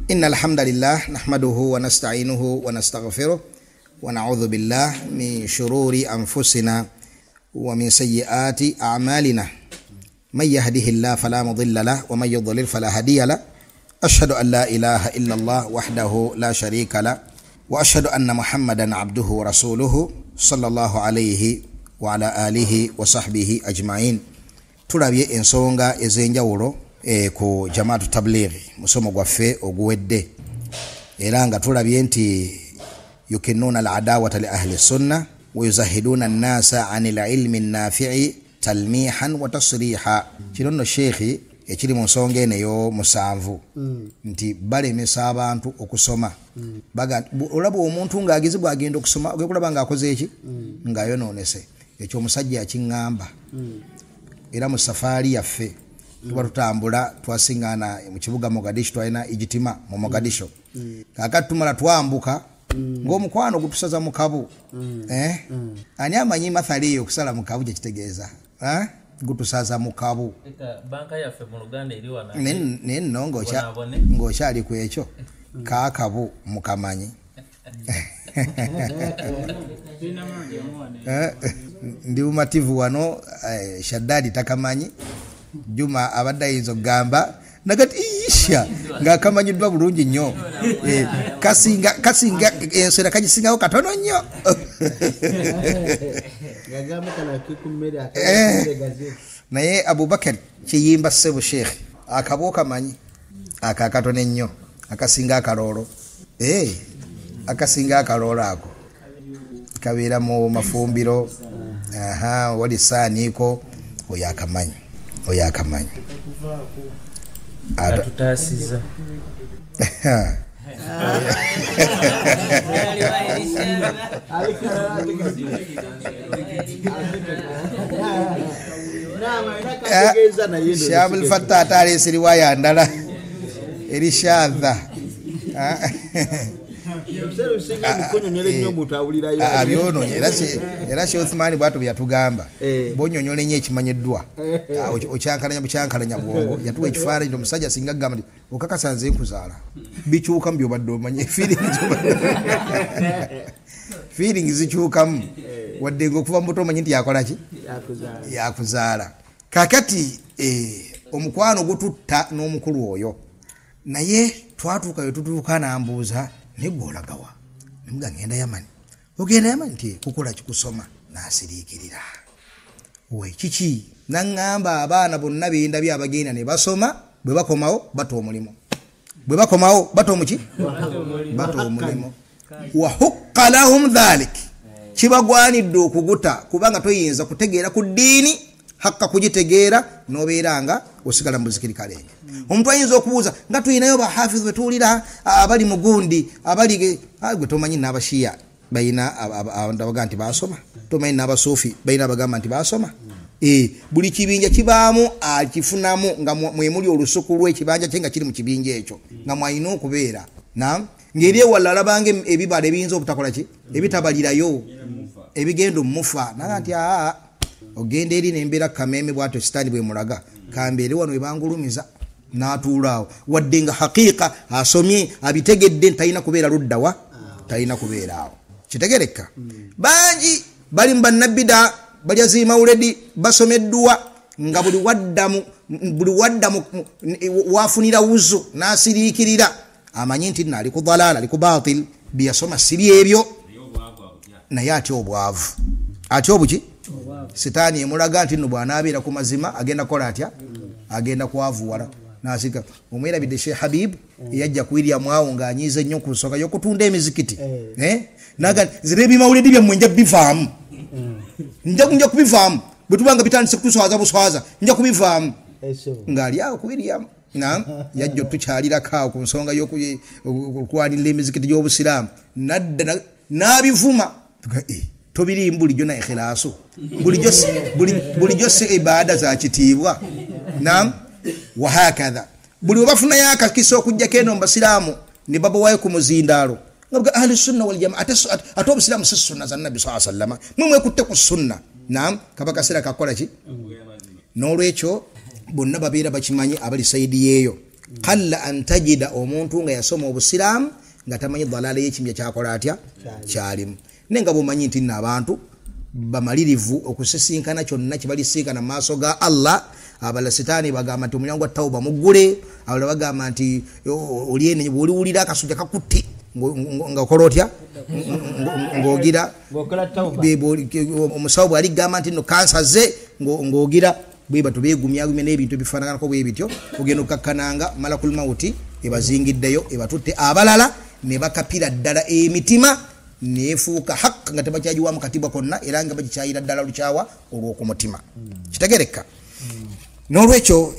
إن الحمد لله نحمده ونستعينه ونستغفره ونعوذ بالله من شرور أنفسنا ومن سيئات أعمالنا من يهده الله فلا مضل له ومن يضلل فلا هادي له أشهد أن لا إله إلا الله وحده لا شريك له وأشهد أن محمدا عبده ورسوله صلى الله عليه وعلى آله وصحبه أجمعين. ترابي ensonga ezenjawulo ku jamaatu tablighi musomo gwaffe oguwedde era nga tulabye nti yukinnuna al-adawata li ahli sunna wa yuzahiduna an-nasa 'anil ilmi an-nafi'i talmihan wa tasriha. Kironno sheikhi ekiri mu nsonga eneyo musanvu nti balemesa abantu okusoma baga olaba omuntu ng'agizibwa agenda okusoma okulaba ng'akoze eki ng'ayonoonese ekyo omusajja akingamba era mu safari yaffe tuba tutambula twasingana mu kibuga Mogadishu twalina ijitima mu Mogadishu kakati tumala twambuka ng'omukwano gutusaza mu kabu ani amanyi mathali eyo okusala mu kabu kyekitegeeza gutusaza mu kabu banka yaffe mu Luganda eri wana nenno ng'okyali ku ekyo kaakabu mukamanyi ndi umativu wano Shaddadi takamanyi Juma abadde ayinza okugamba nagati isha ng'akamanyiddwa bulungi nnyo kasinga ensera kagisingawo katono nnyo naye Abubakar kiyimba ssebo sheikh akabo kamanyi akakatono nnyo akasinga akaloolo akasinga akaloolo ako kabeera mu mafumbiro wali saaniiko oyo akamanyi atutasiza Shabul Fattah atali siriwaya ndala erishadha abyononye era Sheikh Uthman bwatu byatugamba bonyonyole nnyo ekimanyiddwa okyankalanya bwongo yatuwa ekifaananyi nti omusajja singa gamba nti okakasanze nkuzaala bikyuka mu byobadde omanye feelings zikyukamu wadde ng'okuva mu buto omanyi nti yakola ki yakuzaala kakati omukwano gututta n'omukulu oyo naye twatuuka we tutuuka nambuuza negolagawa nimuga ngenda Yamani ogenda Yamani nti kukola kikusoma nasiriikirira we kiki nangamba abaana bonna bendabye abagenda ne basoma bwe bakomawo bato omulimo bwe bakomawo bato muki bato omulimo wa hukka lahum dhalik kibagwanidde okuguta kubanga toyinza kutegeera ku ddiini hakka kugitegeera nobeeranga osigala mu buzikiri kalenge omuntu ayinza okubuuza nga tuyinayo bahafidh betuulira abali mugundi abali gwe tomanyi n'abashiya bayina abaga nti basoma tomanyi n'abasuufi bayina abagamba nti basoma buli kibinja kibaamu akifunamu nga mwemuli olusuku lw'ekibanja kye nga kiri mu kibinja ekyo nga mwalina okubeera ngeri ewala alabanga ebibala ebiyinza obutakola ki ebitabalirayo ebigenda omufa naga nti ogenda eri nembeera kameme bwato sitaani bwe mulaga kambeere wano ebangulumiza n'atuulaawo wadde nga haqiiqa asomye abitegedde talina kubeera luddawa talina kubeera awo kitegereka bangi bali mu bannabida bali azimawuledi basomeddwa nga buli waddamu wafunira wuzu n'asiriikirira amanyi nti ali ku dalaala ali ku baatil byasoma siri ebyo naye atya obwavu atya obuki sitaani emulaga nti nno bw'anaabeera ku mazima agenda kukola atya agenda kwavuwala nasika omwerabidde Sheikh Habib yajja kuwirya mwawo ng'anyiize nnyo ku nsonga y'okutunda emizikiti naga zire ebimawuledi byammwe nja bivaamu nja kubivaamu bwe tubanga bitandise kutuswaza buswaza nja kubivaamu ng'ali awo kuwiryamu yajja otukyalirako awo ku nsonga y'okwanirira emizikiti gy'obusiraamu nadda n'abivuma tobiri bulijjo na ikhilaasu bulijjo si ibaada za kitiibwa wa hakadha buli bafunayo akakisa okujjako eno mu basiraamu ne babawayo ku muzindaalo nga ahli sunna wal jamaa ate obusiraamu si sunna za nabbi sallallahu alayhi wa sallam mwekutte ku sunna kabakasira kakola ki n'olwekyo bonna babeera bakimanyi abali sayidi yeeyo qalla an tajida omuntu nga yasoma obusiramu nga tamanyi dalala y'ekimya kyakola atya kyalimu nenga bumanyi nti n'abantu bamalirivu okusisinkana kyonna kibalisinkana maaso ga Allah abala sitaani bagamba nti omulyango wa tawuba muggule abala bagamba nti oliene bwoliwulira akasujja kakutte nga okola otya ng'ogira omusawo bw'ali gamba nti no kansa ze ng'ogira bwe bato beegumyagumya n'ebintu ebifaanaganako bwe bityo ogenda okukakkananga malakul mawuti ebazingiddeyo ebatutte abalala ne bakapira ddala emitima neefuuka haq nga tebakyagiwamu katibwa konna era nga bagikyayira ddala lukyawa olw'okumutima kitegereka n'olwekyo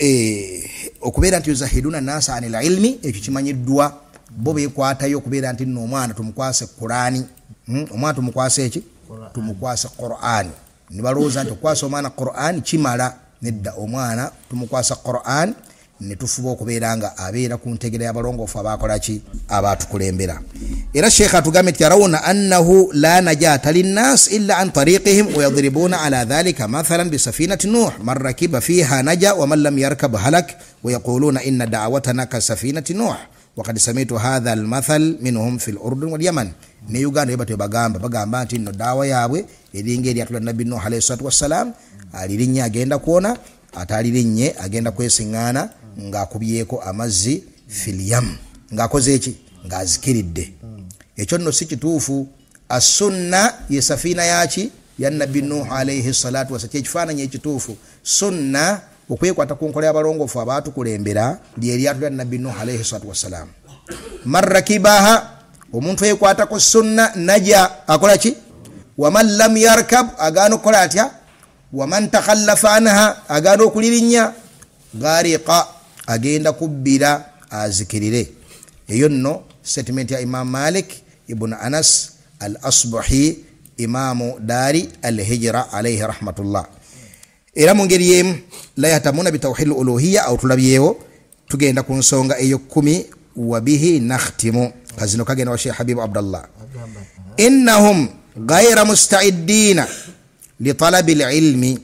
okubeera nti yuzahiduna nasa anil ilmi ekyo kimanyiddwa bo beekwatayo okubeera nti nno omwana tumukwase Qur'ani omwana tumukwase eki tumukwase Qur'ani ne balowooza nti okukwasa omwana Qur'ani kimala nedda omwana tumukwasa Qur'an ne tufuba okubeera nga abeera ku ntegera y'abalongoofu abaakola ki abaatukulembera era sheekh atugambye nti yarawuna annahu la najata linnas illa an tariqihim wa yadribuna ala dhalika mathalan bisafinati nuh man rakiba fiha naja wa man lam yarkab halak wa yaquluna inna da'watana ka safinati nuh وقد سمعت هذا المثل منهم في الأردن واليمن ne Uganda yebate bagamba nti no dawa yaabwe eringa eri atula nabbi Nuh alayhi salatu wassalam alirinnya agenda kuona atalirinye agenda kwesiŋŋaana ng'akubyeko amazzi filiyam ng'akoze eki ng'azikiridde ekyo nno si kituufu as-sunna ye safina yaki ya nabbi Nuh alayhi salatu wassalam ekifaananyi ekituufu sunna okwekwata ku nkola y'abalongoofu abaatukulembera lyeri atula nabbi Nuh alayhi salatu wassalam marrakibaha omuntu yekwata ku sunna naja akola ki waman lam yarkab agaana okukola atya waman takhallafa anha agaana okulirinya gariqa agenda kubbira azikirire eyo nno statement ya Imam Malik ibn Anas al-Asbahi imamu dari al-Hijra alayhi rahmatullah era mu ngeri yemu la yatamuna bitawhid al-uluhiyya aw tulabyewo tugenda ku nsonga eyo 10 wa bihi nakhtimu kazino kagenda wa Sheikh Habib Abdullah innahum ghayra musta'iddina li talabi al-ilmi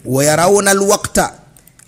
wa yarawna al-waqta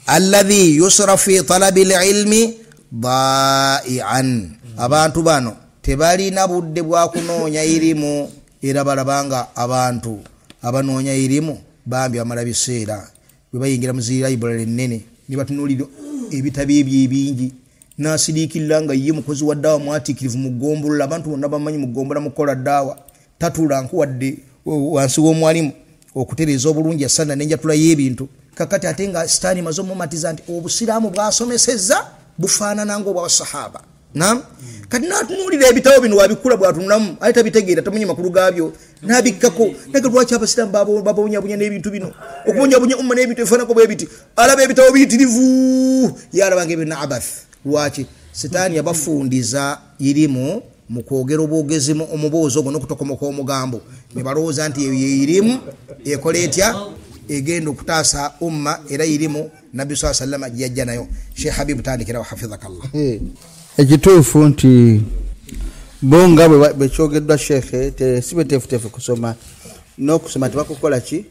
alladhi yusraf fi talabi al-ilmi da'ian abantu bano tebalina budde bwa kunoonya irimu era balabanga abantu abanoonya irimu bambi amala biseera bwe bayingira mu library ennene ne batunulira ebitabo ebingi nasiriikirira nga ye mukozi wa ddaawa mwatikirivu mu ggombolola abantu bonna bamanyi mu ggombola mukola ddaawa tatula nkuwadde wansi w'omwalimu okutereeza obulungi asana n'enjatula y'ebintu kakati ate nga sitaani maze omumatiza nti obusiraamu bwasomesezza bufaanana ng'obwabasahaba nam kati natunulira ebitabo bino wabikula bwatunulamu ate tabitegeera tamanyi makulu gaabyo nabikkako naga lwaki abasiraamu babonyabonya n'ebintu bino okubonyabonya umma n'ebintu ebifaanako bwe biti alaba ebitabo biyitirivu yalabanga ebyo naabath lwaki sitaani yabafundiza irimu mu kwogera obwogezi omuboozi ogwo n'okutokomoka omugambo ne balowooza nti eyo yeirimu ekola etya egenda okutaasa umma era irimu nabbi saa sallama gyajja nayo Sheikh Habib tandikira wa hafidhakallah ekituufu nti bonga bwe kyogeddwa Sheikh sibe tefutefu kusoma n'okusoma tebakukola ki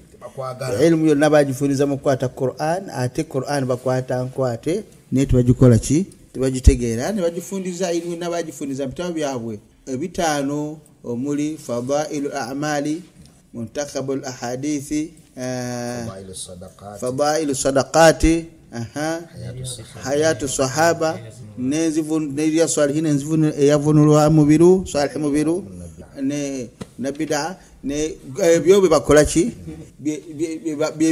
ilmu yonna bagifuniza mu kukwata Qur'an ate Qur'an bakwata nkwate naye tebagikola ki tebagitegeera ne bagifundiza ilmu n'abagifuniza bitabo byabwe ebitaano omuli fadailu a'mali muntakhabul ahadithi fadailu sadaqati hayatu sahaba neziya salihina nzivunu eyavunulwa mubiru salih mubiru ne nabida ne byobe bakola ki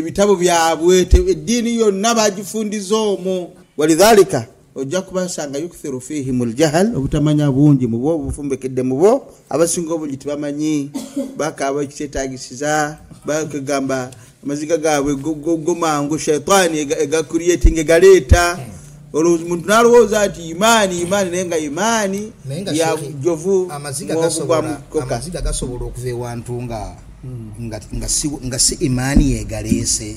bitabo byabwe eddiini yonna bagifundiza omwo walidhalika ojja kubasanga yukthiru fihimul jahal obutamanya bungi mu bo bufumbekedde mu bo abasinga obungi tebamanyi bakaba ekiteetagisiza bakagamba amaziga gaabwe gomangu shaitani ega creating egaleeta omuntu nalowooza nti imani nenga imani ya jovu amaziga gasobola okuva ewantu nga si imani yegaleese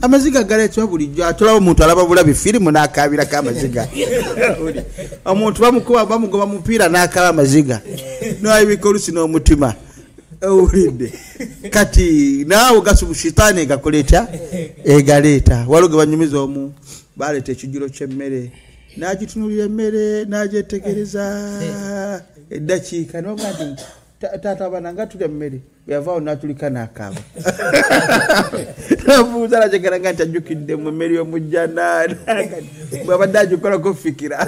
amaziga galeetwa bulijjo atolawo omuntu alaba bulabi firimu n'akaabirako amaziga omuntu bamugoba mupiira n'akaaba amaziga n'ayibika olusi n'omutima owulidde kati naawe gasubu shitaani egakoleeta egaleeta waliwo ge banyumiza baleta ekijjulo ky'emmere n'agitunulira emmere n'agyetegereza eddakiika n'ogaa nti taata abaana nga tulya mmere bweyavaawo n'atulika n'akaaba nabuuza alakyagala nti ajjukidde mu mmere y'omujjana bw'abadde agikolako fikira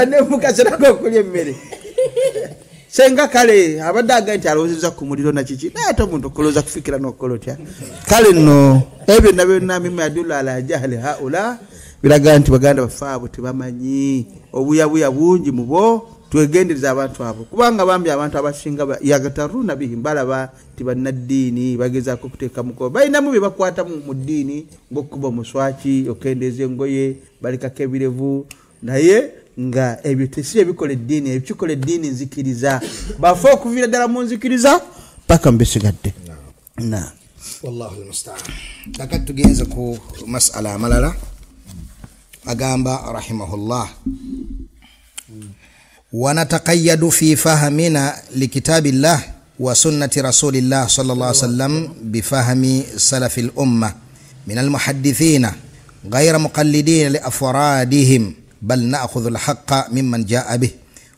ne mukaseera g'okulya emmere senga kale abadde aga nti alowoozezza ku muliro nakiki naye ate omuntu okulowooza kufikira n'okukola otya kale nno ebyo byonna mima yadullu ala jahli haula biraga nti baganda baffe abo tebamanyi obuyabuya bungi mu bo twegendereza abantu abo kubanga bambi abantu abasinga yagataruna bihim balaba tibannaddiini bagezaako kuteeka mukono balinamu bye bakwata mu ddiini ng'okuba omuswaki okendeeza engoye balikako ebirevu naye nga ebyo tesi ebikola eddiini ebikikola eddiini nzikiriza bafe okuviira ddala mu nzikiriza paka mbesigadde na wallahu almustaan kakati tugenze ku masala amalala agamba rahimahullah ونتقيد في فهمنا لكتاب الله وسنة رسول الله صلى الله عليه وسلم بفهم سلف الأمة من المحدثين غير مقلدين لأفرادهم بل نأخذ الحق ممن جاء به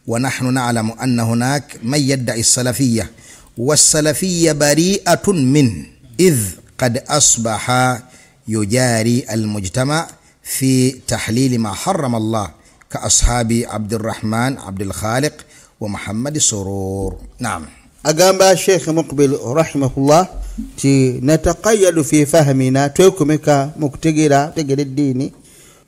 ونحن نعلم أن هناك من يدعي السلفية والسلفية بريئة منه إذ قد أصبح يجاري المجتمع في تحليل ما حرم الله كأصحاب عبد الرحمن عبد الخالق ومحمد سرور. نعم. أقام الشيخ مقبل رحمه الله نتقيد في فهمنا توكمك مكتجرة تجر الدين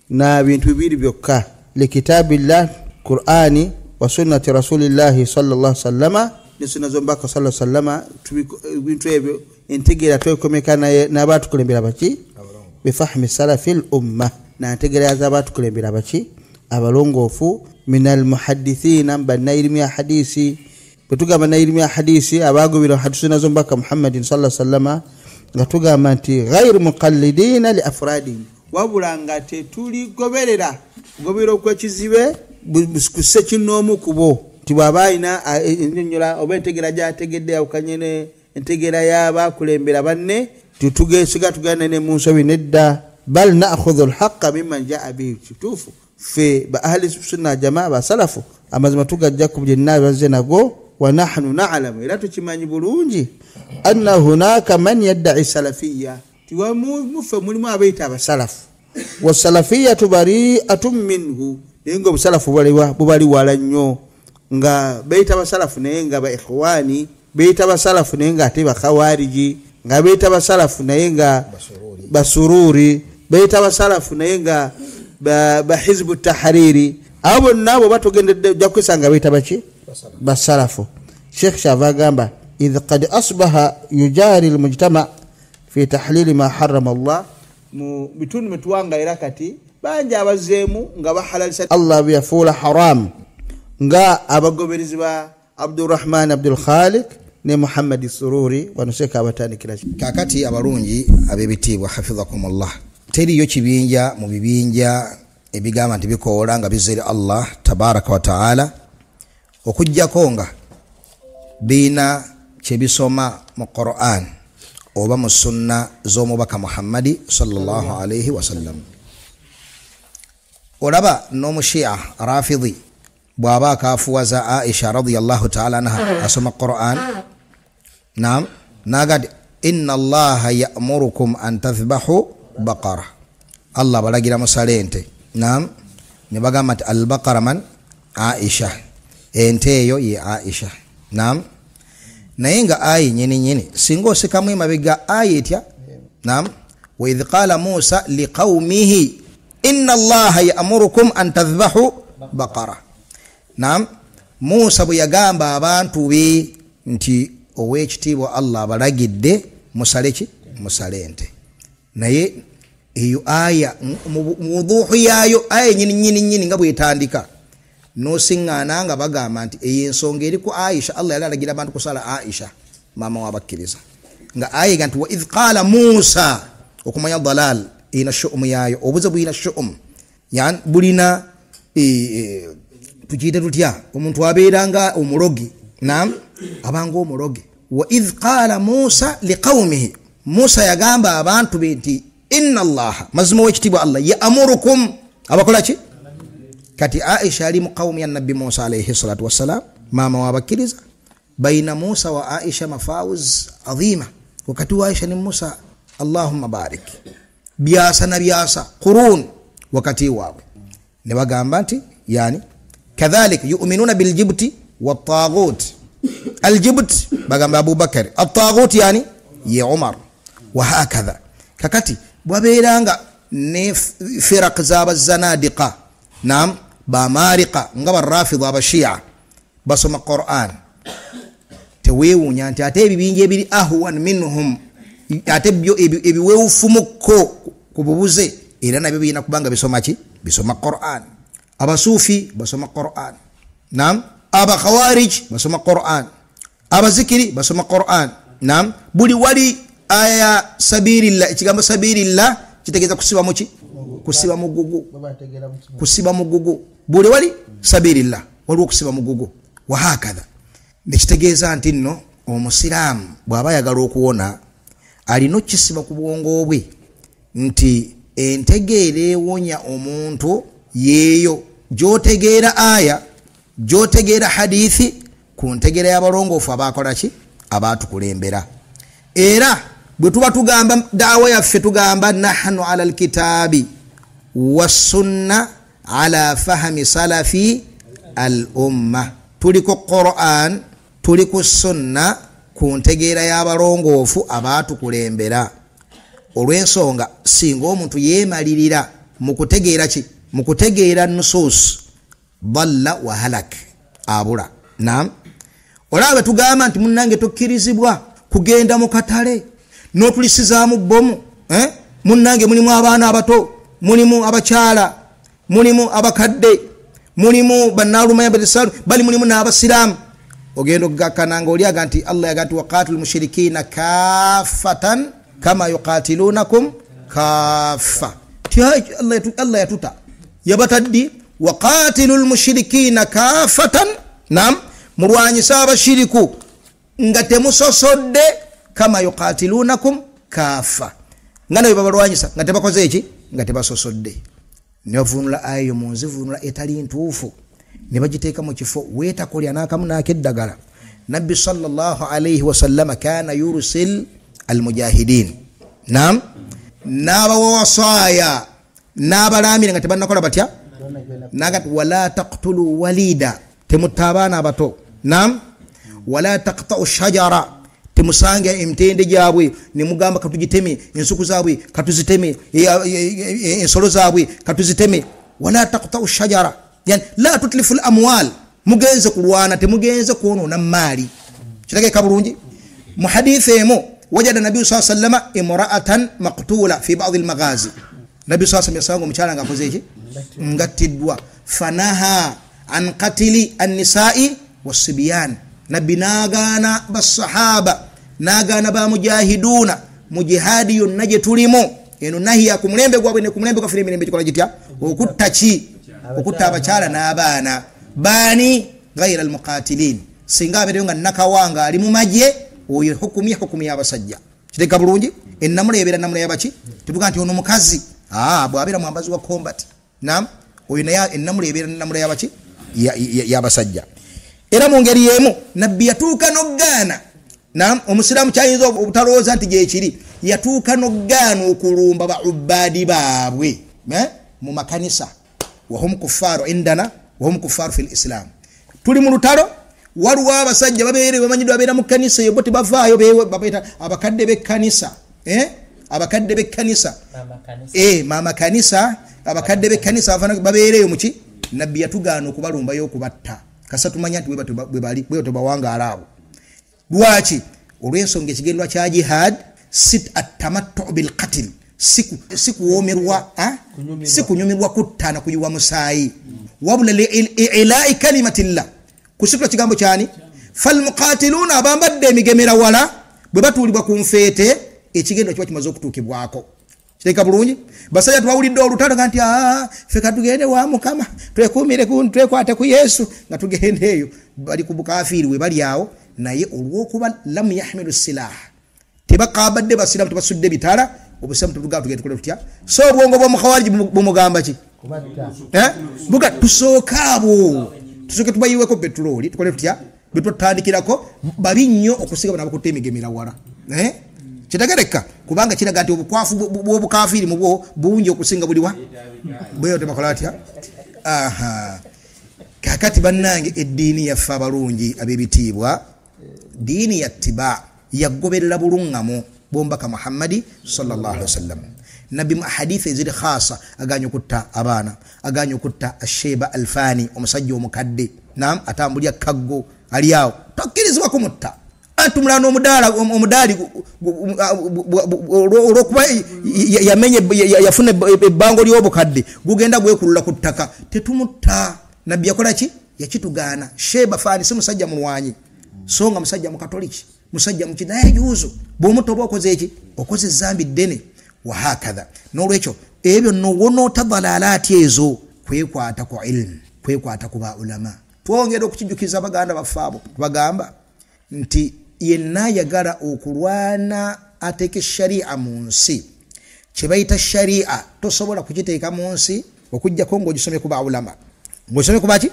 نابين تبير بيوكا لكتاب الله قرآني وسنة رسول الله صلى الله عليه وسلم لسنة زنباك صلى الله عليه وسلم تبير انتجرة توكمك نابات كلهم بلابتي بفهم سلف الأمة نانتجرة زبات كلهم بلابتي abalongofu minal muhaddithina banailmi ya hadisi betuga banailmi ya hadisi abagobira hadisi nazo mbaka Muhammadin sallallahu alaihi wasallam ngatuga manti ghairu muqallidina li afradin wabulanga te tuli goberera gobiro kwa kizibe buskuse kinomu kubo tibwabaina enyola obentegera ja tegedde akanyene entegera yaba kulembera banne tutugesiga tugana ne munsobi nedda bal na'khudhu al-haqqa mimman ja'a bihi tufu في بأهل السنة جماعة سلفوا أما زما تجاكم جناب الزناغو ونحن نعلم لا تشمعني بلونجي أن هناك من يدعي السلفية توامو مفهوم ما بيتا بسلف والسلفية بريئة منه ينغو بسلف ببالي ولا نيو nga beita basalafu naye nga ba ikhwani beita basalafu naye nga atiba khawariji nga beita basalafu naye nga basururi beita basalafu naye nga ba hizbu tahariri abo nabo batogende jakwesanga bita bachi basalafu Sheikh Shavagamba idh qad asbaha yujari almujtama fi tahlil ma harrama Allah bitun mitwanga irakati banja abazemu nga bahalalisa Allah biyafula haram nga abagoberizi ba Abdurrahman Abdul Khaliq ne Muhammad Sururi wanuseka abatani kila kakati abarungi abebitibwa hafidhakumullah teriyo kibinja mu bibinja ebigamba nti bikola nga bizira Allah tabaraka wa taala okujjako nga bina kyebisoma mu Qur'an oba mu sunna z'omubaka Muhammadi sallallahu alayhi wa sallam. Olaba n'omushia rafidhi bwaba akafuwaza Aisha radhiyallahu ta'ala anha asoma Qur'an naam nagad inna Allaha ya'murukum an tadhbahu baqara Allah balagira musalente naam ne bagamba al-baqara man Aisha ente yo ye Aisha naam naye nga ayi nyini singo sikamwe mabega ayetya naam wa idh qala Musa liqaumihi inna Allaha ya'murukum an tadhbahu baqara naam Musa bwe yagamba abantu be nti owekitiibwa Allah balagidde musalente naye eyo aya muduhu yayo aya nyini nga bwetandika no singana nga bagamba nti eyensonga eri ku Aisha Allah yalagira abantu kusala Aisha mama wabakiriza nga aya ganti wa idh qala Musa okumanya dalal ina shu'um yayo obuze bwina shu'um yan bulina tujide tutya omuntu abeeranga omurogi naam abanga omurogi wa idh qala Musa liqaumihi Musa yagamba abantu benti inna allaha mazima wekitibwa allah ya'murukum abakola ki kati Aisha ali muqawmi ya nabbi Musa alayhi salatu wassalam mama wabakiriza baina Musa wa Aisha mafawuz adhima wakati wa Aisha ni Musa Allahumma barik biasa na biasa qurun wakati wawe ne bagamba nti yani kadhalik yu'minuna bil jibti wat taghut al jibt bagamba Abu Bakar at taghut yani ya Umar wa hakadha kakati bwaberanga ne firaq zaba zanadiqa nam ba mariqa ngaba rafidha ba shia basoma Qur'an tewewunya nti ate ebibinje ebiri ahwan minhum ate byo ebiwewu fumuko kububuze era nabyo bina kubanga bisoma ki bisoma Qur'an abasufi basoma Qur'an nam aba khawarij basoma Qur'an aba zikiri basoma Qur'an nam buli wali aya sabilillah ikigamba sabilillah kitegeza kusiba muki kusiba mugugu kusiba mugugu buli wali sabilillah wali okusiba mugugu wa hakadha nikitegeeza nti nno omusiraamu bw'aba ayagala okuwona alina okisiba ku bwongo bwe nti entegeera ewonya omuntu yeeyo gy'otegeera aya gy'otegeera hadithi ku ntegeera y'abalongoofu abaakola ki abaatukulembera era bwe tuba tugamba daawa yaffe tugamba nahnu ala alkitaabi wassunna ala fahmi salafi al umma tuliko Qur'an tuliko sunna ku ntegeera y'abalongoofu abaatukulembera olw'ensonga singa omuntu yeemalirira mu kutegeera ki mu kutegeera nusus dalla wa halak abula naam olaba tugamba nti munnange tokkirizibwa kugenda mu katale n'otulisizaamu bbomu munnange mulimu abaana abato mulimu abakyala mulimu abakadde mulimu bannaalumaya badisalu bali mulimu n'abasiraamu ogendo gakananga oliaga nti Allah yaga nti waqatilul mushrikina kaffatan kama yuqatilunakum kaffa Allah yatuta yabataddi waqatilul mushrikina kaffatan nam mulwanyisa abashiriku nga temusosodde kama yuqatilunakum kaffa ngana babalwanyisa nga tebakoze eki nga tebasosodde nevunula ayo munzivunula etali ntuufu ne bagiteeka mu kifo weetakolya n'akamu n'akeddagala nabbi sallallahu alayhi wasallam kana yursil almujahidin nam n'abawasaya n'abalamira nga tebannakola batya nagati wala taqtulu walida temutta abaana abato nam wala taqta'u shajara temusanga emtende gyabwe ne mugamba katugiteme ensuku zaabwe katuziteme ensolo zaabwe katuziteme wala taqta'u shajara yani la tutlifu al-amwal mugenze kulwana temugenze kuonona mali kitake kabulungi mu hadith emo wajada nabii sallallahu alayhi wasallam imra'atan maqtula fi ba'd al-maghazi nabii sallallahu alayhi wasallam mchala ngakoze iki ngatidwa fanaha an qatili an-nisa'i was-sibyan nabii nagana basahaba nagana ba mujahiduna mujihadi yonaje tulimo eno nahiya kumulembe gwabwe ne kumulembe kwa filimi nembe kikola gitya okuttachi okutta abakyala n'abaana bani ghayra almuqatilin singa abeerenga nakawanga ali mu majje oyo hukumu y'abasajja kiteka bulungi ennamuleebera namule yabaki tutuga nti ono mukazi bw'abeera mwambazi wa combat nam oyo naye ennamuleebera namule yabaki y'abasajja era mu ngeri y'emu nabbi yatuuka n'oggaana nam omusiraamu kyayinza obutalowooza nti gyekiri yatuuka n'oggaana okulumba baubbadi baabwe mu makanisa wahum kuffaru indana wahum kuffaru fil islam tuli mu lutalo waliwo abasajja babeere bamanyidwa babeera mu kanisa eyo bo tebavaayo babeeta abakadde b'ekkanisa abakadde b'ekkanisa mama kanisa abakadde b'ekkanisa babeereyo muki nabbi yatugaana okubalumbayo okubatta kasa tumanya nti bwe bali bwe tobawangaala abo lwaki olw'ensonga ekigendwa kya jihad sit at-tamattu bil qatl sikuwomerwa sikunyumirwa kuttana kuyiwa musaayi wabula li'ilai kalimatillah kusitula kigambo kyani falmuqatiluna abambadde emigemera wala bwe batuulibwa ku nfeete ekigendo kiba kimaze okutuukibwako kireka bulungi basajja twawulidde olutalo nga nti ffe katugende wa mukama twekuumire twekwate ku yesu nga tugende eyo bali ku bukafiiri we bali awo naye olw'okuba lam yahmilu silaha tebakabadde basiramu tebasudde bitala obusamu tutuga tugende tukole tutya so obwongo bwo mukhawariji bumugamba ki buga tusokaabo tusoke tubayiweko petroli tukole tutya bitotandikirako babi nnyo okusiga bana bakuteemigemera wala kitagereka kubanga kiraga nti obukwafu bw'obukafiri mu bwo bungi okusinga buliwa bweyo tebakola atya kakati bannange eddiini yaffe abalungi ab'ebitiibwa diini yattiba yagoberera bulungamu bombaka Muhammadi sallallahu alaihi wasallam nabi hadithi eziri khasa aganya okutta abaana aganya okutta asheba alfani omusajja omukadde nam atambulya kaggo aliyawo tokkirizibwa kumutta atumulana omudali olwokuba yamenye yafuna ebbango ly'obukadde gugenda gwekulula ku ttaka tetumutta nabbi yakola ki yakitugaana sheba fani si musajja mulwanyi songa musajja mukatoliki musajja mukinaye juuzo bw'omutoba okoze eki okoze zambi ddene wahakadha n'olwekyo ebyo nowonoota dalalaati ezo kwekwata ku ilmu kwekwata ku baulama twongera okukijukiza baganda baffe abo tubagamba nti yenna yagala okulwana ateeke sharia mu nsi kye bayita sharia tosobola kukiteeka mu nsi okujjako ng'ogisomye ku baulama ng'ogisomye ku baki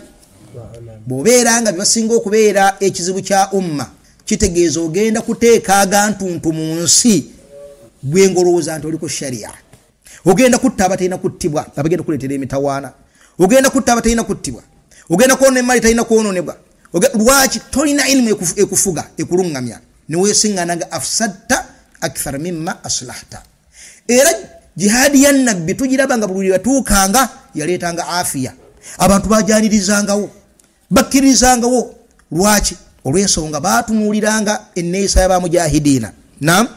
bw'obeera nga bibasinga okubeera ekizibu kya umma kitegeeza ogenda kuteeka agantuntu mu nsi gwengolooza nti oliko sharia ogenda kutta abatalina kuttibwa abagenda kuleetera emitawaana ogenda kutta abatalina kuttibwa ogenda kwona emmali talina kwonoonebwa lwaki tolina ilimu ekufuga ekulungamya neweesiŋŋananga afsadta akthara mimma aslahta era jihaadi ya nabbi tugiraba nga buli yatuukanga yaleetanga afiya abantu bajanirizangawo bakkirizangawo lwaki olw'ensonga baatunuuliranga enneeyisa y'abamujahidiina nam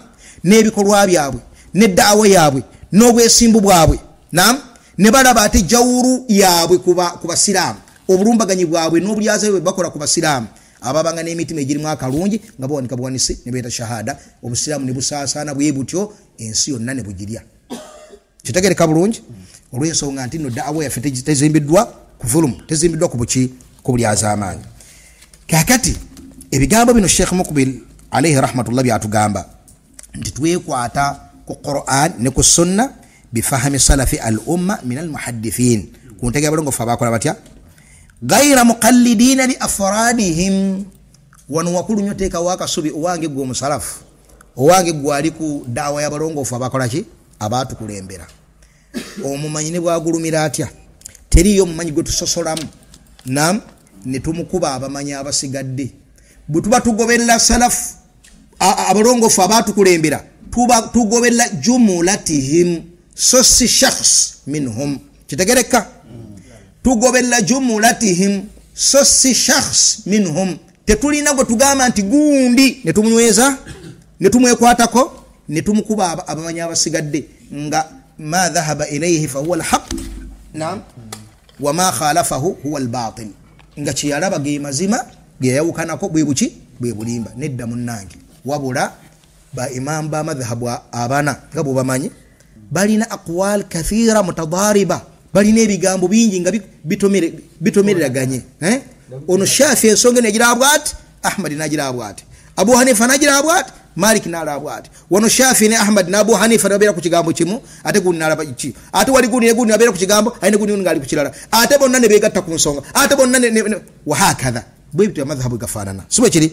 n'ebikolwa byabwe n'eddaawa yaabwe n'obwesimbu bwabwe nam ne balaba ate jawuru yaabwe ku basiraamu obulumbaganyi bwabwe n'obulyaza bwe bakola ku basiraamu ababanga n'emitima egirimu akalungi nga bawanika buwanisi ne beeta shahada obusiraamu ne busaasaana bwe butyo ensi yonna ne bugirya kitegereka bulungi olw'ensonga nti nno daawa yaffe tezimbiddwa ku vulumu tezimbiddwa ku buki ku bulyaza amaanyi kakati ebigambo bino Sheikh Mukbil alayhi rahmatullah byatugamba nti twekwata ku Qur'an ne ku sunna bifahami salafi al umma min al muhaddithin kuntege abalongofu abakola batya gaira muqallidina li afradihim wano wakulu nyoteeka wakasubi owange gwe omusalafu owange gwe ali ku daawa y'abalongofu abakola ki abaatukulembera omumanyi ne bwagulumira atya teriyo omumanyi gwe tusosolamu nam ne tumukuba abamanyi abasigadde bwe tuba tugoberera salafu abalongofu abaatukulembera tugoberera jumulatihim so si shakhs minhum kitegereka tugoberera jumulatihim so si shakhs minhum tetulina gwe tugamba nti gundi ne tumunyweza ne tumwekwatako ne tumukuba abamanyi abasigadde nga ma dhahaba ilayhi fa huwa alhaq naam wa ma khalafahu huwa albatil nga kiyalaba ge mazima ge yawukanako bwe buki bwe bulimba nedda munnange wabula ba imam ba madhhabu abana ngabo bamanyi balina aqwal kathira mutadariba balina ebigambo bingi nga bitomereraganye ono Shafi ensonga negira bwati Ahmad nagira bwati Abu Hanifa nagira bwati Malik nala bwati wono Shafi ne Ahmad na Abu Hanifa nabera ku kigambo kimu ate gunnala bachi ate wali guni nabera ku kigambo ayine guni ngali ku kirala ate bonna ne begatta ku nsonga ate bonna wa hakadha bwibtu ya madhhabu gafanana sibo kiri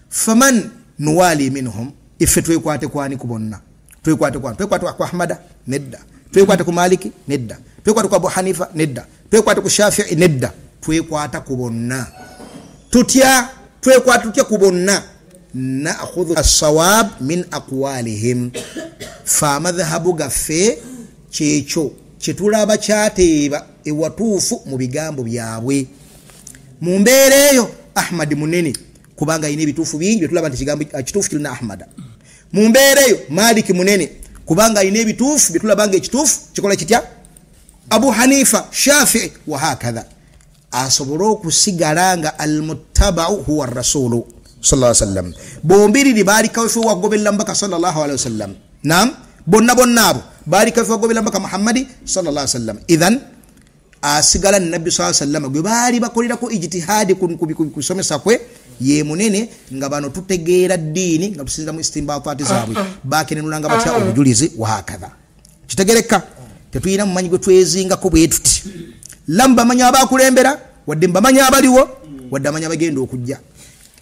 faman nuwali minhum ife twekwate kwani kubonna twekwate ku Ahmad nedda twekwate ku Maliki nedda twekwate ku Abu Hanifa nedda twekwate ku Shafi'i nedda twekwata ku bonna twekwate ku bonna na'khudhu as-sawab min aqwalihim fa madhhabu gaffe kyecho kitulaba kyateeba ewatuufu mu bigambo byabwe mu mbeera eyo Ahmad munene kubanga ine bituufu bingi bitulaba nti kigambo kituufu kirina Ahmad mu mbeera eyo Malik munene kubanga ine bituufu bitulaba nga ekituufu kikola kitya Abu Hanifa Shafi'i wa hakadha asobora okusigala nga al-muttaba'u huwa ar-rasulu sallallahu alaihi wasallam bombiri libali kawfe wagobella mbaka sallallahu alaihi wasallam nam bonna abo bali kawfe wagobella mbaka Muhammadi sallallahu alaihi wasallam idhan asigala nabbi sallallahu alaihi wasallam gwe bali bakolera ko ijtihadi kusomesa kwe ye munene nga bano tutegeera ddiini nga tusinzira mu istimbaataati zaabwe bakenenulanga batya obujulizi wahakadha kitegereka tetuyina mumanyi gwe twezingako bwe tuti lamu bamanya abakulembera wadde mbamanya abaliwo wadde amanya bagenda okujja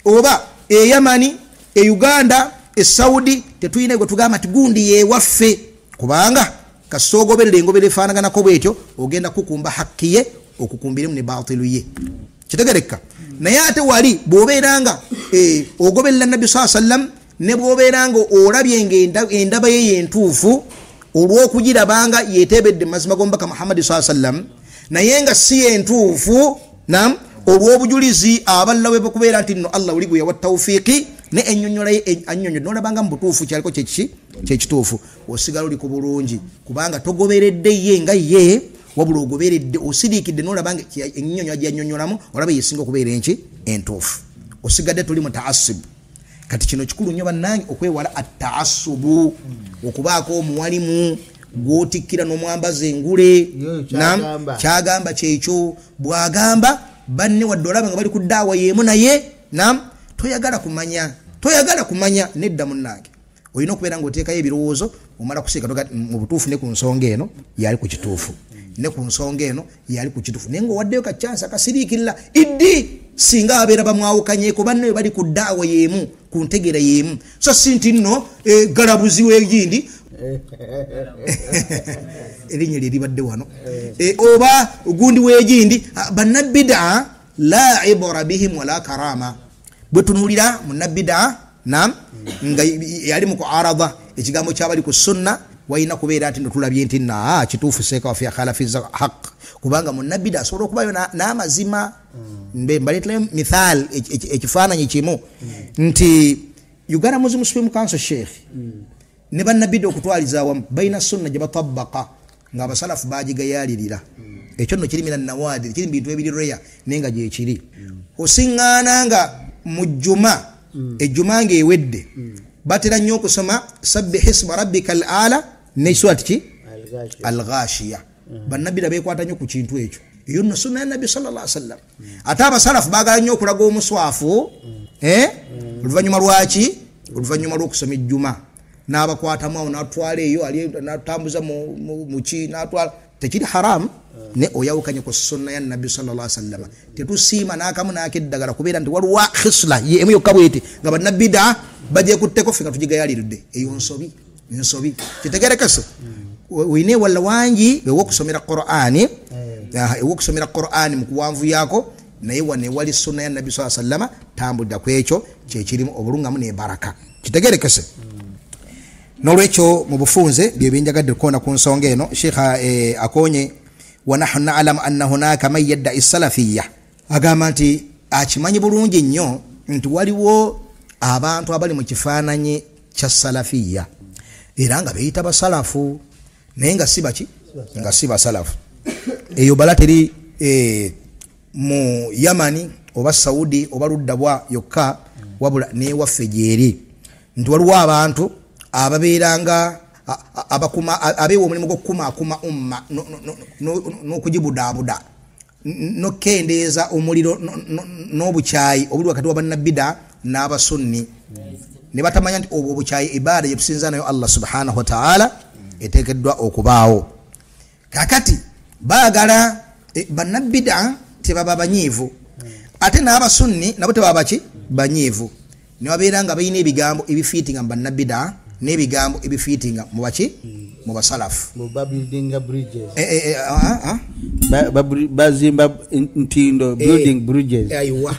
oba Yamani Uganda Saudi tetuyina gwe tugamba nti gundi yewaffe kubanga kasogoberere engobere efaanaganako bwetyo ogenda kukumba hakki ye okukumbiremu ne baatilu ye kitegereka naye ate wali bw'obeeranga ogoberera nabbi sallam ne bw'obeeranga olabyenga endaba ye yentuufu olw'okugirabanga yeetebedde mazima g'omubaka Muhammad sallam naye nga si yentuufu nam olw'obujulizi aballawe bakubeera nti nno Allah oli gwe yawa tawfiiki ne ennyonnyola ye annyonnyo n'olabanga mu butuufu kyaliko kyekituufu osigala oli ku bulungi kubanga togoberedde ye nga ye wabula ogoberedde osiriikidde n'olabanga ennyonnyo gyannyonnyolamu olaba yesinga okubeera entuufu osigadde tuli mu taassubu kati kino kikulu nnyo bannange okwewala attaassubu okubaako omuwalimu gw'otikkira n'omwambaza engule kyagamba kyekyo bw'agamba banne wadde olaba nga bali ku ddaawa y'emu naye toyagala kumanya nedda munnange olina okubeera ng'oteekayo ebirowoozo omala kusiika mu butuufu ne ku nsonga eno yali ku kituufu ne ku nsonga eno yali ku kituufu naye ng'owaddeyo kaccansi akasiriikirira iddi singa abeera bamwawukanyeeko banne bali ku ddaawa y'emu ku ntegeera y'emu so si nti nno galabuzi w'egindi erinnya lye libadde wano oba gundi w'egindi bannabbidaa la ibra bihim wala karama bwe tunuulira munnabbidaa nga yali mu kuarada ekigambo kyabali ku sunna walina kubeera nti notulabye nti kituufu seeka wafe yakhalafiza haq kubanga munnabbidaa asobola okubayo n'amazima mbaleeterayo mithal ekifaananyi kimu nti Uganda Muslim Supreme Council Sheikh ne bannabbidaa okutwaliza awamu balina sunna gye batabaka ng'abasalafu baagigayaalirira ekyo nno kiri mina nawaadiri kiri mu bintu ebiri reya naye nga gyekiri osiŋŋaana nga mu jjuma ejjuma ng'ewedde batera nnyo okusoma sabbih isma rabbika al-aala ne surati ki al-ghaashiya bannabbidaa beekwata nnyo ku kintu ekyo eyo nno sunna ya nabbi sallallahu alaihi wasallam ate abasalafu baagala nnyo okulaga omuswafu oluvannyuma lwaki oluvannyuma lw'okusoma ejjuma n'abakwatamu awo n'atwala eyo n'atambuza mu ki n'atwala tekiri haramu ne oyawukanye ku sunna ya nabbi sallallahu alaihi wasallam tetusiima n'akamu n'akeddagala kubeera nti waliwo khisla emu yokka bweti nga bannabbidaa bagyekutteko ffe nga tugigayaliridde eyo nsobi kitegerekese oyina ewalla wangi ewokusomera Qur'ani mu kuwanvu yaako naye wano ewali sunna ya nabbi sallallahu alaihi wasallam tambudda ku ekyo kyekirimu obulungamu n'ebaraka kitegerekese nolwekyo mu bufunze bye binjagadde kukoona ku nsonga eno sheikha akonye wa nahnu na'lamu anna hunaka man yadda'i salafiyya agamba nti akimanyi bulungi nnyo nti waliwo abantu abali mu kifaananyi kya salafiyya era nga beeyita basalafu naye nga si baki nga si basalafu eyo bala teri mu Yamani oba Saudi oba ludda bwa yokka wabula newaffe gyeri nti waliwo abantu ababeeranga abakuma abeewa omulimu gw'okukumaakuma umma n'okugibudaabuda n'okendeeza omuliro n'obukyayi obuli wakati wa bannabbidaa n'abasunni ne batamanya nti obwo obukyayi ibaada gye tusinza nayo Allah subhanahu wa ta'ala eteekeddwa okubaawo kakati baagala bannabbidaa tebaba banyiivu ate n'abasunni nabo tebaba baki banyiivu ne babeera nga balina ebigambo ebifiitinga mu bannabbidaa n'ebigambo ebifiitinga mu baki mu basalafu bazimba ntindo building bridges aywa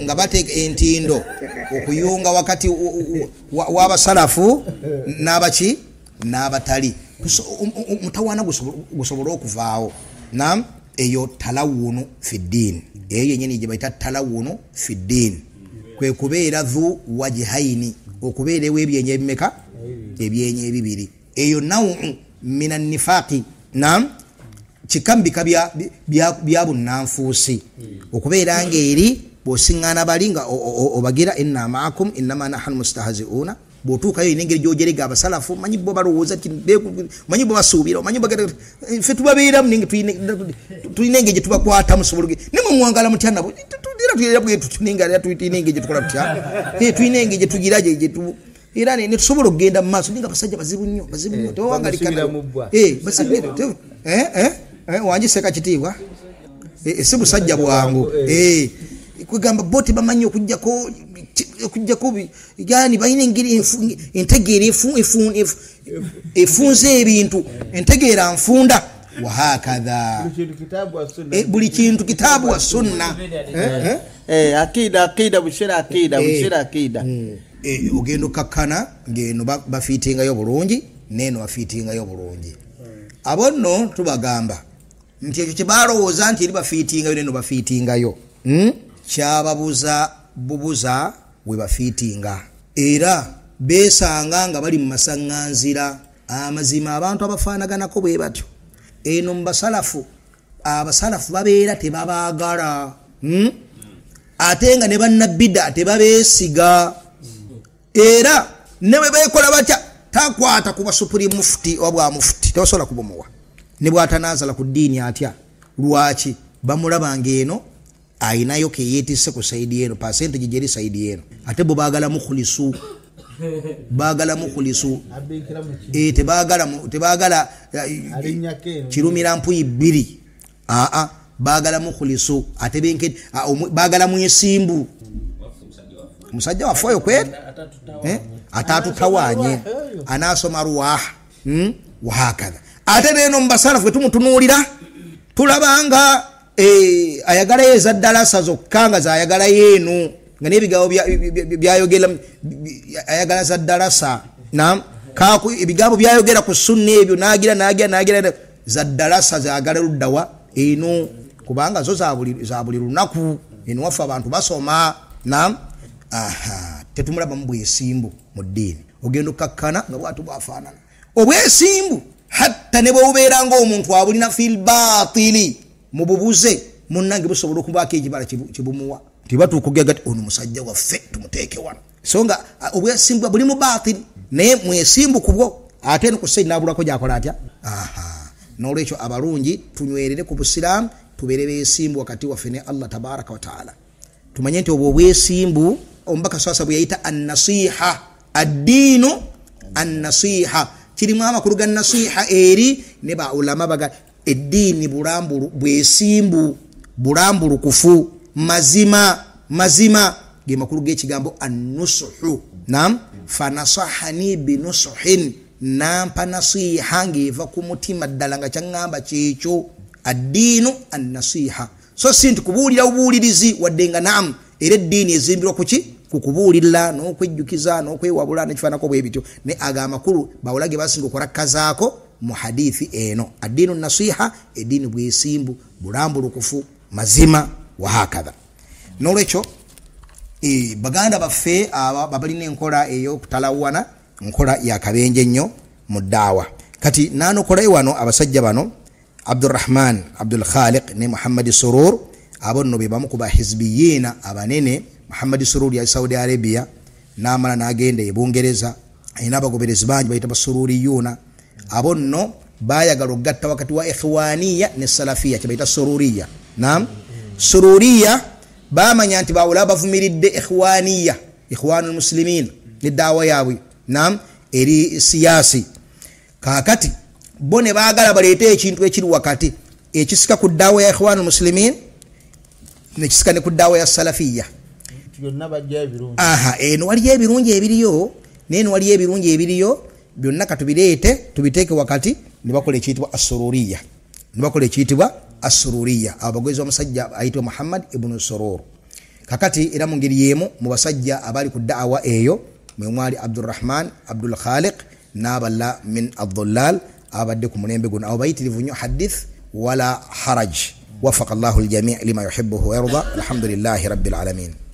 nga bateeka entindo okuyunga wakati w'abasalafu n'abaki n'abatali mutawaana gusobola okuvaawo nam eyo talawunu fi ddiini eyo yennyini gye bayita talawunu fi ddiini kwe kubeera dhu wajhaini okubeera ebyenyi ebimeka ebyenyi ebibiri eyo nawu mina nifaaqi nam kikambika bya bunnanfuusi okubeera ng'eri bw'osiŋŋaana bali nga obagira inna maakum innama nahnu mustahzi'uuna bw'otuukayo ina engeri gy'ojerega abasalafu manyi bo balowooza manyi bo basuubira manyi ffe tubabeeramu tulina engeri gye tubakwatamu sobologe ne mwe muwangala mutya nabo tudira tuyera bwe tuninga ya tuitinenge je tukola tutya tuinenge je tugiraje je tu era ne tusobola okugenda mu maaso ninga basajja bazibu nnyo tewangalikana basajja wanji seka kitiibwa si busajja bwangu kugamba bote bamanyi okujjako yani balina engeri entegeera efunze ebintu entegeera nfunda wahakadha buli kintu kitabu wa sunna akida bushira akida ogendo kakkana ngeno bafitingayo bulungi neno bafitingayo bulungi abonno tubagamba nti ekyo kyebalowooza nti eri bafitingayo neno bafitingayo kyababuza bubuza we bafitinga era besanga nga bali mu masaŋŋanzira amazima abantu abafaanaganako bwe batyo eno mbasalafu abasalafu babeera tebabaagala ate nga ne bannabida tebabeesiga era ne bwe beekola batya takwata kuba supreme mufti obwa mufti tebasobola kubomowa ne bw'atanaazala ku ddiini atya lwaki bamulabanga eno ayinayo ke yeetisse ku saidi eno percentage gyeri saidi eno ate bo baagala mukhlisu tebagala kirumira mpuyi bbiri baagala mukhlisu ate benke baagala mwesimbu musajja waffe oyo kweri atatutawanye anasoma ruwaha wahakadha ate neno mbasalafu tumutunuulira tulabanga ayagala yeza dalasa zokka nga zayagala yenu nga n'ebigambo byayogera ayagala za dalasa kaku ebigambo byayogera ku sunna ebyo nagira za dalasa zayagala luddawa eno kubanga zo za buli lunaku eno waffe abantu basoma tetumulaba mu bwesimbu mu ddiini ogenda okakkana nga bwatu bwafaanana obwesimbu hatta ne bw'obeera ng'omuntu abulina fil baatili mu bubuze munnange busobola okubaako ekibala kibumuwa tibatuukugega ti ono musajja waffe tumuteeke wano so nga obwesimbu buli mu baatili naye mwesimbu ku bwo ate ne ku saidi n'abulako gyakola atya n'olwekyo abalungi tunywerere ku busiraamu tubeere beesimbu wakati waffe ne Allah tabaraka wa taala tumanye nti obwo obwesimbu omubaka sasa bwe yayita annasiha addiinu annasiha kirimu amakulu ga nasiha eri ne ba ulama baga eddiini bulambulu bwesimbu bulambulukufu mazima ge makulu g'ekigambo annusuhu fanasahani binusuhin nampa nasiha ng'eva ku mutima ddala nga kyaŋŋamba kyekyo addiinu annasiha so sinti kubuulira bubuulirizi wadde nga naamu era eddiini ezimbirwa kuki kukubuulira n'okwejjukiza n'okwewabula nekifaanako bwe bityo ne aga amakulu bawulage basinga okurakkazaako mu hadithi eno addiinu nasiha eddiini bwesimbu bulambulukufu mazima wahakadha n'olwekyo baganda baffe babalina enkola ey'okutalawana nkola yakabenje ennyo mu ddaawa kati naanokola wano abasajja bano Abdurrahman Abdul Khaliq ne Muhammad Surur abonno be bamu ku bahizbiyina abanene Muhammad Surur ya Saudi Arabia namala nagenda e Bungereza ayina abagoberezi bangi bayita basururiyuna abonno bayagala okugatta wakati wa ikhwaniya ne salafiyya kyebayita sururiya sururiya bamanya nti bawula bavumiridde ikhwanul muslimin ne daawa yaabwe eri siyasi kakati bone baagala baleete ekintu ekiri wakati ekisika ku daawa ya ikhwanul muslimin nekisika ne ku daawa ya salafiyya eno waliyo ebirungi ebiriyo neno waliyo ebirungi ebiriyo byonna katubireete tubiteeke wakati ne bakola ekiyitibwa assururiya abagwezi omusajja ayitibwa Muhammad ibn Surur kakati era mu ngeri yemu mu basajja abali ku daawa eyo mwe mwali Abdurrahman Abdul Khaliq n'aballa min ad-dhullal abadde ku mulembe guno abo bayitirivu nnyo hadith wala haraj wafaqa Allahu al-jami' lima yuhibbuhu wa yarda alhamdulillahi rabbil alamin.